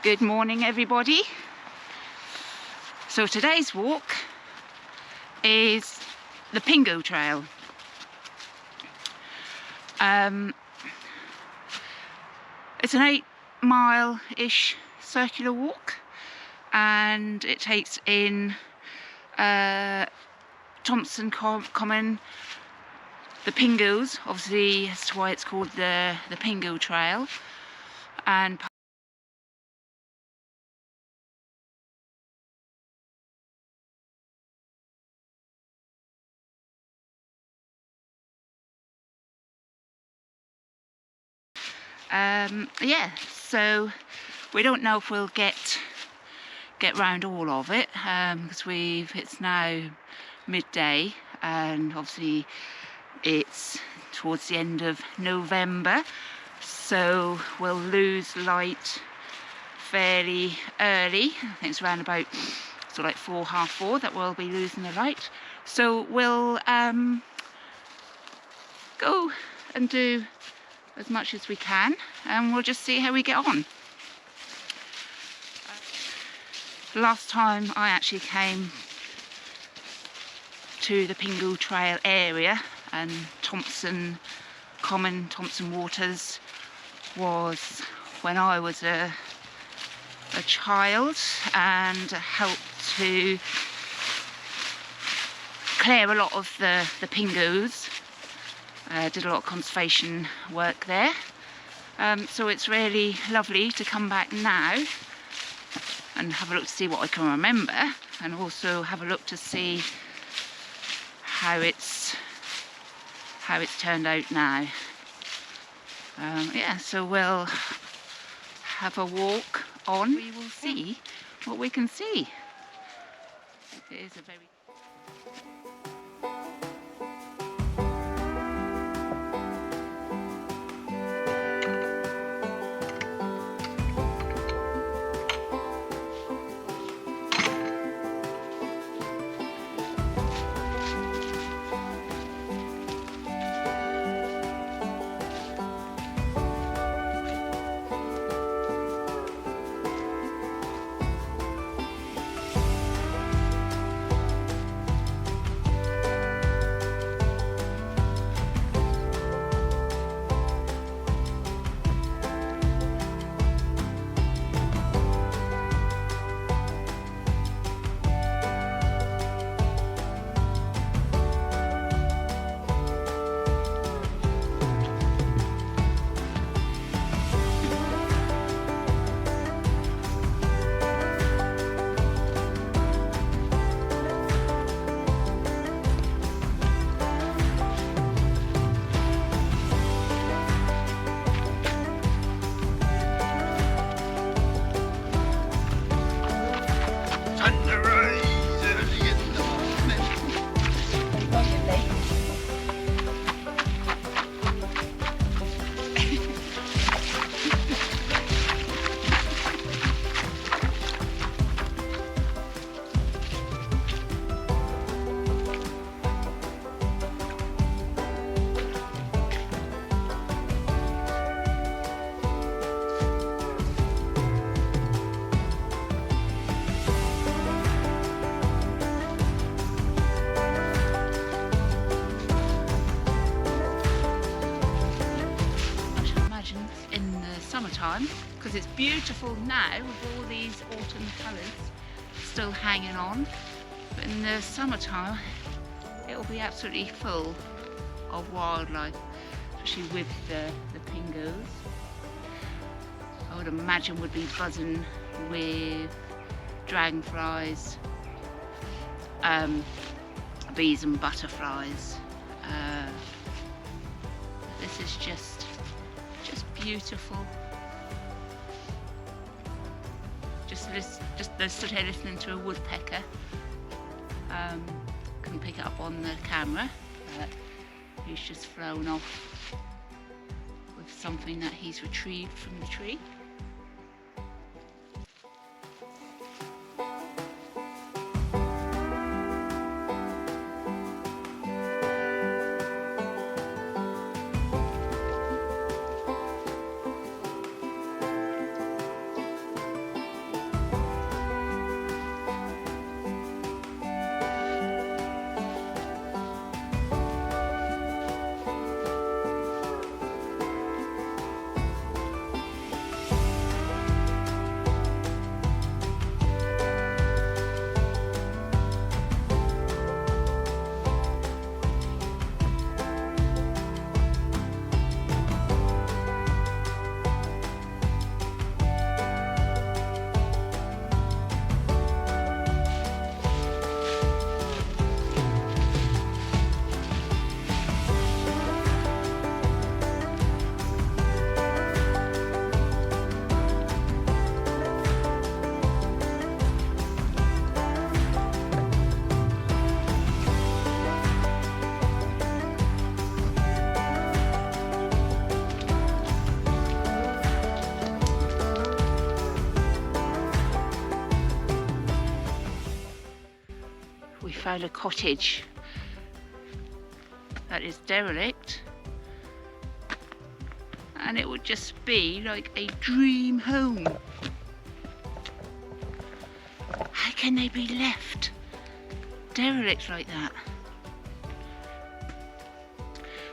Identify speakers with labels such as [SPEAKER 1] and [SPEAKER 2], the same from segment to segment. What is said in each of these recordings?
[SPEAKER 1] Good morning, everybody. So today's walk is the Pingo Trail. It's an 8-mile-ish circular walk, and it takes in Thompson Common, the Pingos, obviously that's why it's called the Pingo Trail, and yeah, so we don't know if we'll get round all of it, because it's now midday, and obviously it's towards the end of November, so we'll lose light fairly early. I think it's around about sort of like 4, half 4 that we'll be losing the light. So we'll go and do as much as we can, and we'll just see how we get on. Last time I actually came to the Pingo Trail area and Thompson Common, Thompson Waters, was when I was a child, and helped to clear a lot of the Pingos. Did a lot of conservation work there, so it's really lovely to come back now and have a look to see what I can remember, and also have a look to see how it's turned out now. Yeah, so we'll have a walk on. We will see what we can see. It is a very summertime, because it's beautiful now with all these autumn colours still hanging on, but in the summertime it'll be absolutely full of wildlife, especially with the Pingos. I would imagine would be buzzing with dragonflies, bees and butterflies. This is just beautiful. Just stood here listening to a woodpecker. Couldn't pick it up on the camera, but he's just flown off with something that he's retrieved from the tree. found a cottage that is derelict, and it would just be like a dream home. How can they be left derelict like that?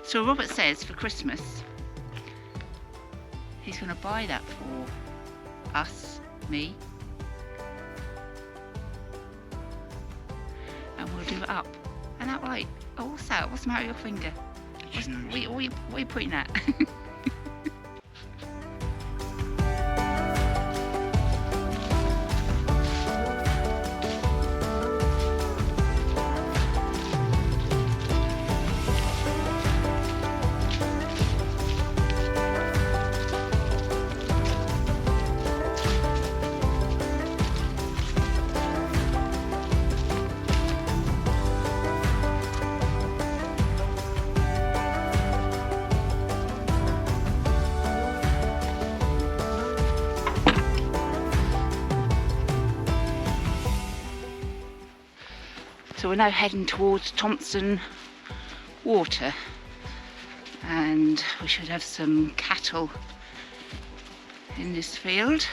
[SPEAKER 1] So Robert says for Christmas he's going to buy that for us, me, and we'll do it up. And that right? Oh, what's that? What's the matter with your finger? What are you pointing at? So we're now heading towards Thompson water, and we should have some cattle in this field.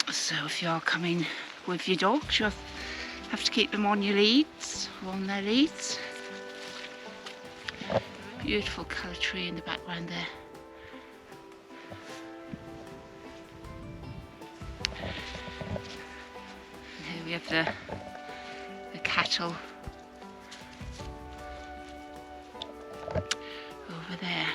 [SPEAKER 1] So if you are coming with your dogs, you'll have to keep them on your leads, on their leads. Beautiful colour tree in the background there. And here we have the cattle over there.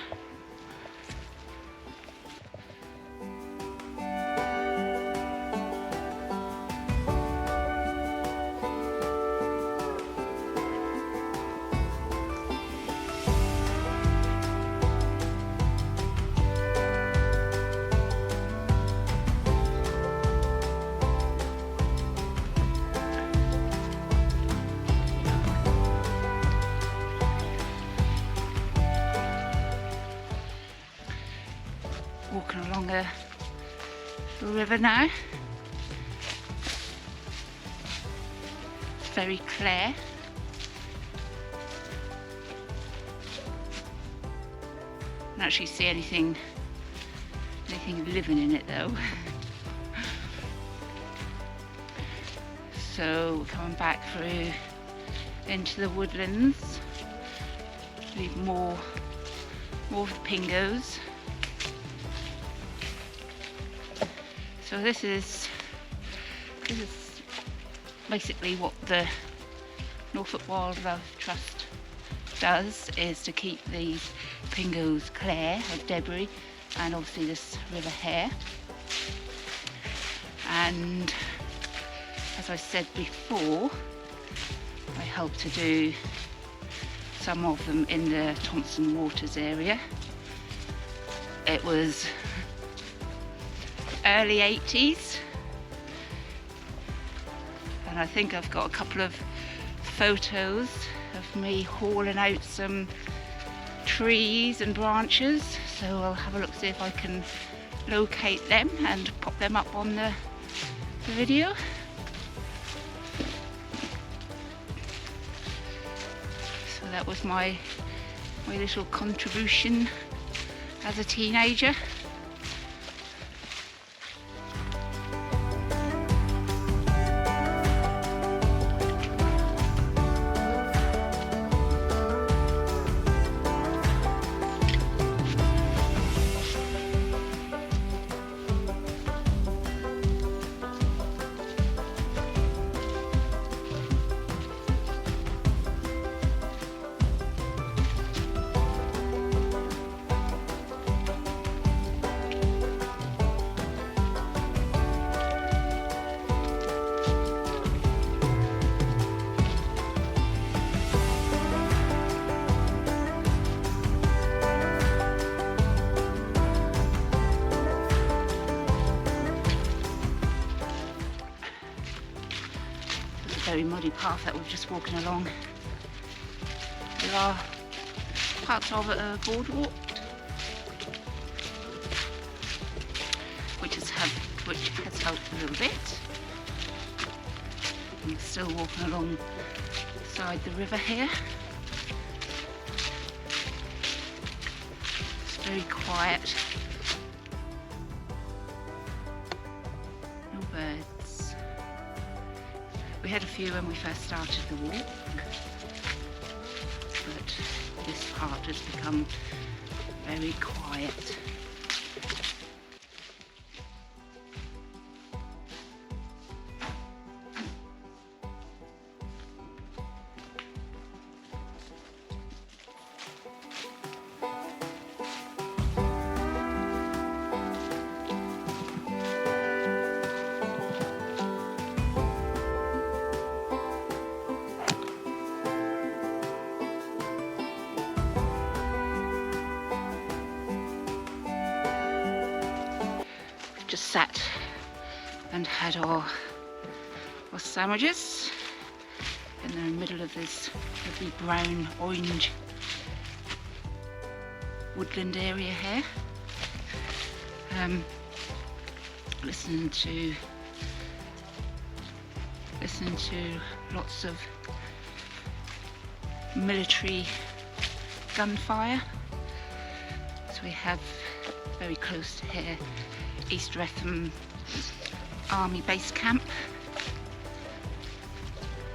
[SPEAKER 1] Walking along the river now. It's very clear. Don't actually see anything living in it though. So we're coming back through into the woodlands. Leave more of the Pingos. So this is basically what the Norfolk Wildlife Trust does, is to keep these Pingos clear of debris and obviously this river hare. And as I said before, I help to do some of them in the Thompson Waters area. It was early 80s, and I think I've got a couple of photos of me hauling out some trees and branches, so I'll have a look, see if I can locate them and pop them up on the video. So that was my little contribution as a teenager. Very muddy path that we're just walking along. There are parts of a boardwalk which has helped a little bit. And we're still walking alongside the river here. It's very quiet. No birds. We had a few when we first started the walk, but this part has become very quiet. Just sat and had our sandwiches in the middle of this lovely brown orange woodland area here. Listening to lots of military gunfire. So we have very close to here East Wretham Army Base Camp.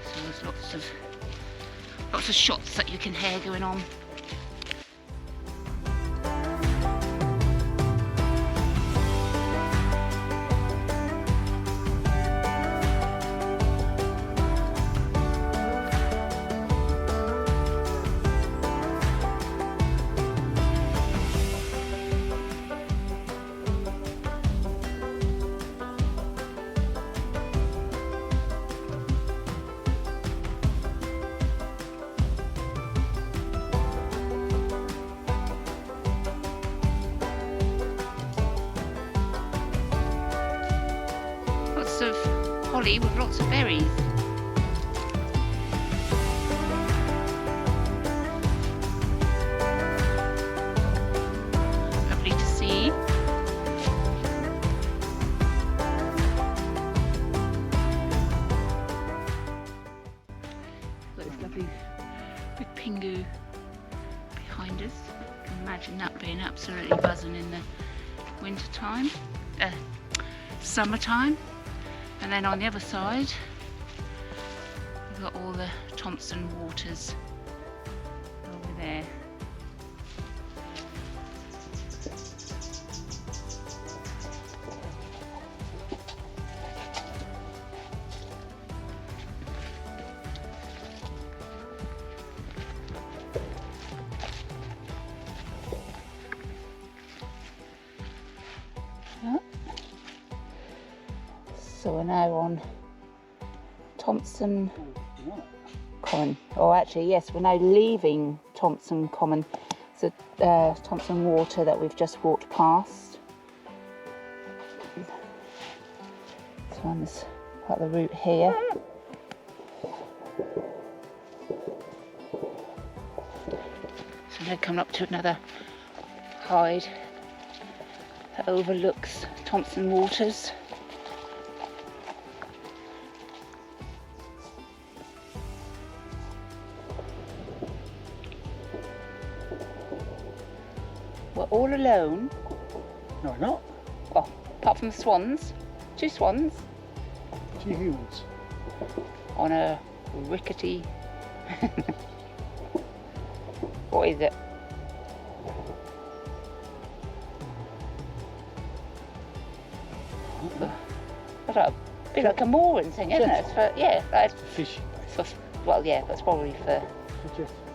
[SPEAKER 1] So there's lots of shots that you can hear going on. Of holly with lots of berries. Lovely to see. Got this lovely big Pingo behind us. You can imagine that being absolutely buzzing in the winter time, summertime. And then on the other side, we've got all the Thompson waters over there. So we're now on Thompson Common. Oh, actually, yes, we're now leaving Thompson Common. It's a Thompson Water that we've just walked past. So on this part of the route here. So now coming up to another hide that overlooks Thompson Waters. We're all alone.
[SPEAKER 2] No, we're not.
[SPEAKER 1] Well, apart from the swans. 2 swans.
[SPEAKER 2] 2 humans.
[SPEAKER 1] On a rickety... What is it? That's like a bit like a mooring thing, isn't it? It's for, yeah, like,
[SPEAKER 2] Fishing.
[SPEAKER 1] for, well, yeah, that's probably for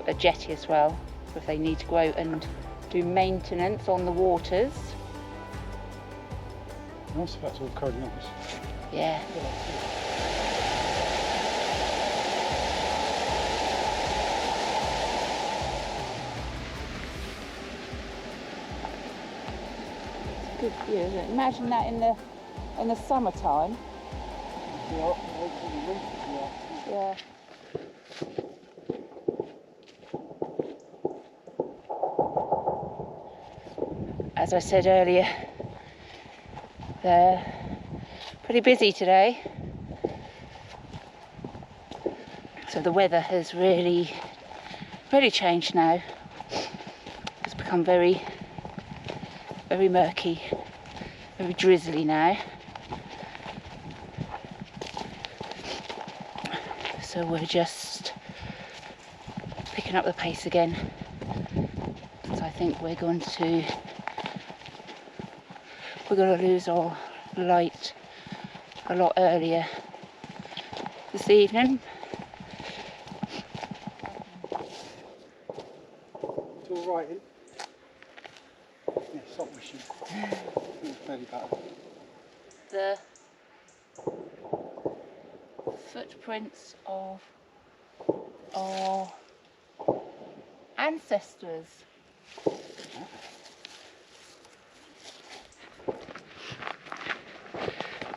[SPEAKER 1] a jetty as well, if they need to go out and do maintenance on the waters.
[SPEAKER 2] Nice if that's all covered in ice.
[SPEAKER 1] Yeah. Good view, isn't it? Imagine that in the summertime. Yeah. As I said earlier, they're pretty busy today. So the weather has really changed now. It's become very murky, very drizzly now. So we're just picking up the pace again. So I think we're going to lose our light a lot earlier this evening.
[SPEAKER 2] It's all right, isn't it? Yeah, stop wishing. Fairly bad.
[SPEAKER 1] The footprints of our ancestors.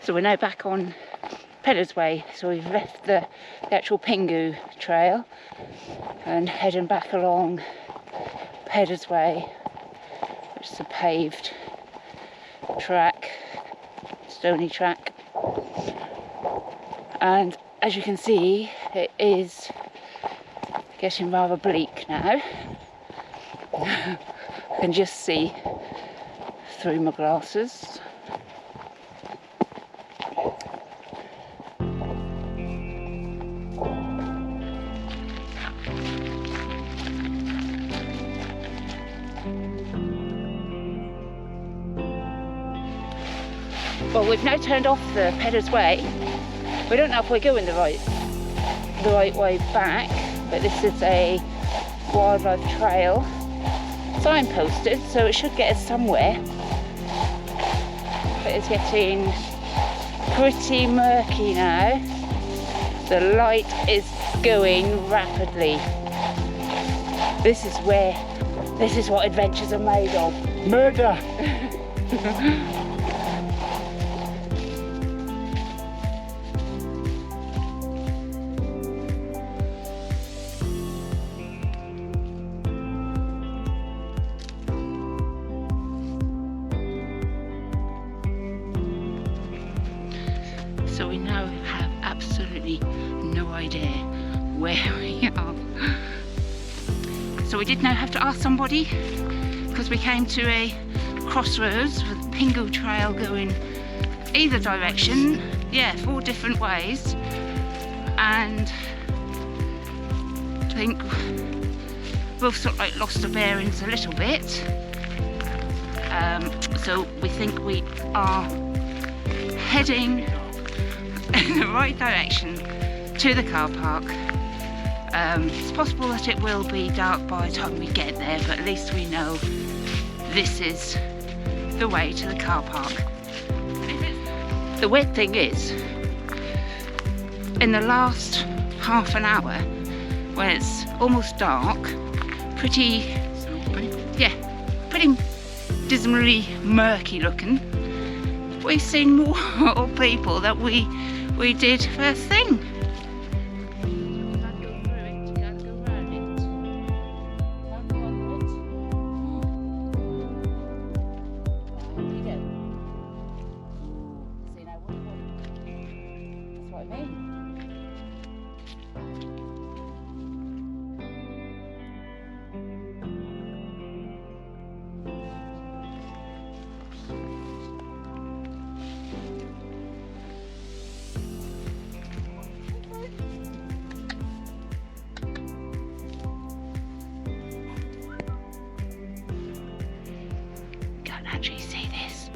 [SPEAKER 1] So we're now back on Peddars Way, so we've left the actual Pingo Trail and heading back along Peddars Way, which is a paved track, stony track, and as you can see it is getting rather bleak now. I can just see through my glasses. Well, we've now turned off the Peddars Way. We don't know if we're going the right way back, but this is a wildlife trail signposted, so it should get us somewhere. But it's getting pretty murky now. The light is going rapidly. This is what adventures are made of.
[SPEAKER 2] Murder!
[SPEAKER 1] So we now have absolutely no idea where we are. So we did now have to ask somebody, because we came to a crossroads with Pingo Trail going either direction, yeah, 4 different ways, and I think we've sort of like lost our bearings a little bit. So we think we are heading in the right direction to the car park. It's possible that it will be dark by the time we get there, but at least we know this is the way to the car park. The weird thing is, in the last half an hour, when it's almost dark, pretty dismally murky looking, we've seen more people that we did first thing. Actually see this.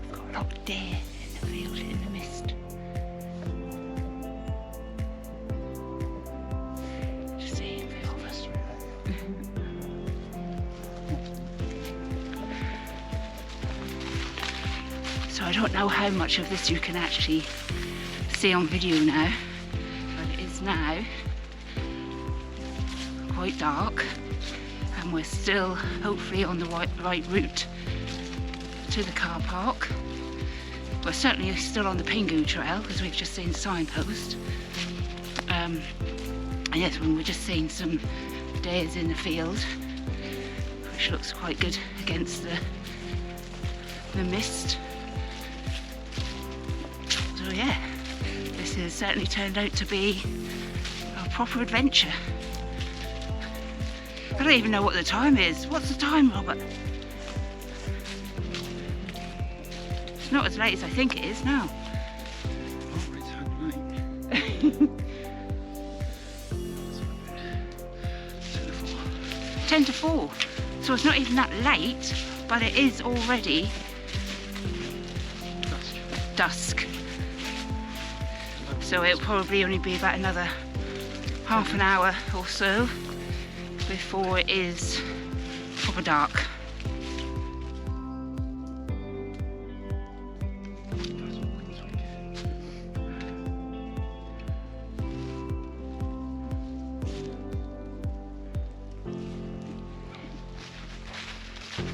[SPEAKER 1] We've got a lot of deer in the field in the mist. Just see a few of us. So I don't know how much of this you can actually see on video now, but it is now quite dark. And we're still hopefully on the right route to the car park. We're certainly still on the Pingo Trail because we've just seen the signpost. And yes, we're just seeing some deers in the field, which looks quite good against the mist. So yeah, this has certainly turned out to be a proper adventure. I don't even know what the time is. What's the time, Robert? It's not as late as I think it is now.
[SPEAKER 2] Oh, it's had late.
[SPEAKER 1] 10 to 4. So it's not even that late, but it is already dusk. So it'll probably only be about another half an hour or so before it is proper dark.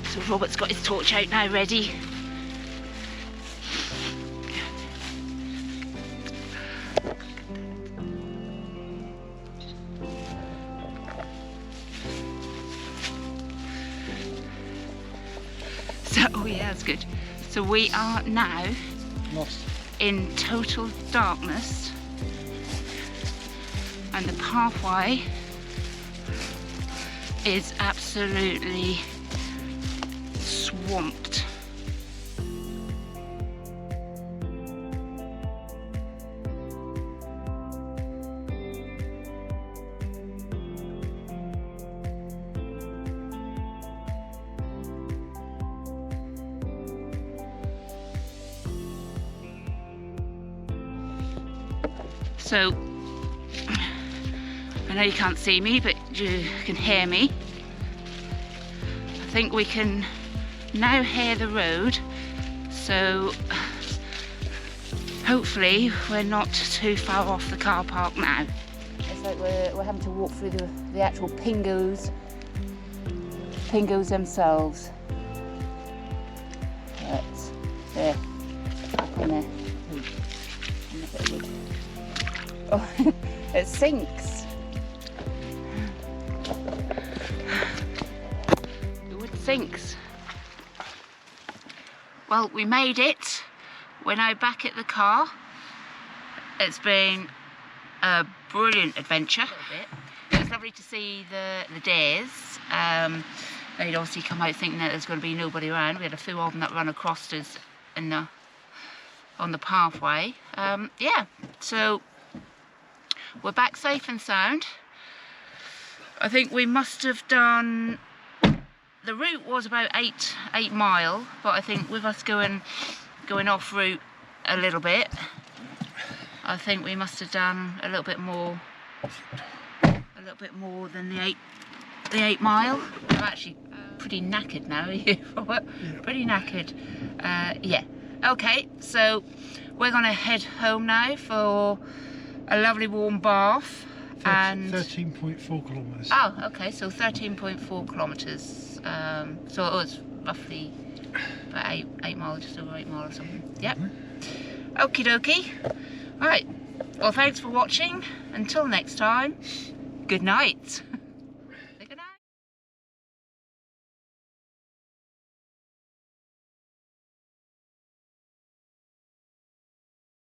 [SPEAKER 1] So Robert's got his torch out now, ready. Oh yeah, that's good. So we are now
[SPEAKER 2] Lost.
[SPEAKER 1] in total darkness, and the pathway is absolutely swamped. So, I know you can't see me, but you can hear me. I think we can now hear the road, so hopefully we're not too far off the car park now. It's like we're having to walk through the actual Pingos themselves. That's there, up in there. Oh, it sinks. The wood sinks. Well, we made it. We're now back at the car. It's been a brilliant adventure. It was lovely to see the deers. They'd obviously come out thinking that there's going to be nobody around. We had a few of them that ran across us on the pathway. Yeah, so we're back safe and sound. I think we must have done, the route was about 8 mile, but I think with us going off route a little bit, I think we must have done a little bit more than the 8 mile. I'm actually pretty knackered now. Are you, Robert?
[SPEAKER 2] Yeah.
[SPEAKER 1] Pretty knackered. Yeah. Okay, so we're gonna head home now for a lovely warm bath. And
[SPEAKER 2] 13.4 kilometres.
[SPEAKER 1] Oh, okay, so 13.4 kilometres. So it was roughly about 8 miles, just over 8 miles or something. Yep. Okie dokie. Right. Well, thanks for watching. Until next time, good night.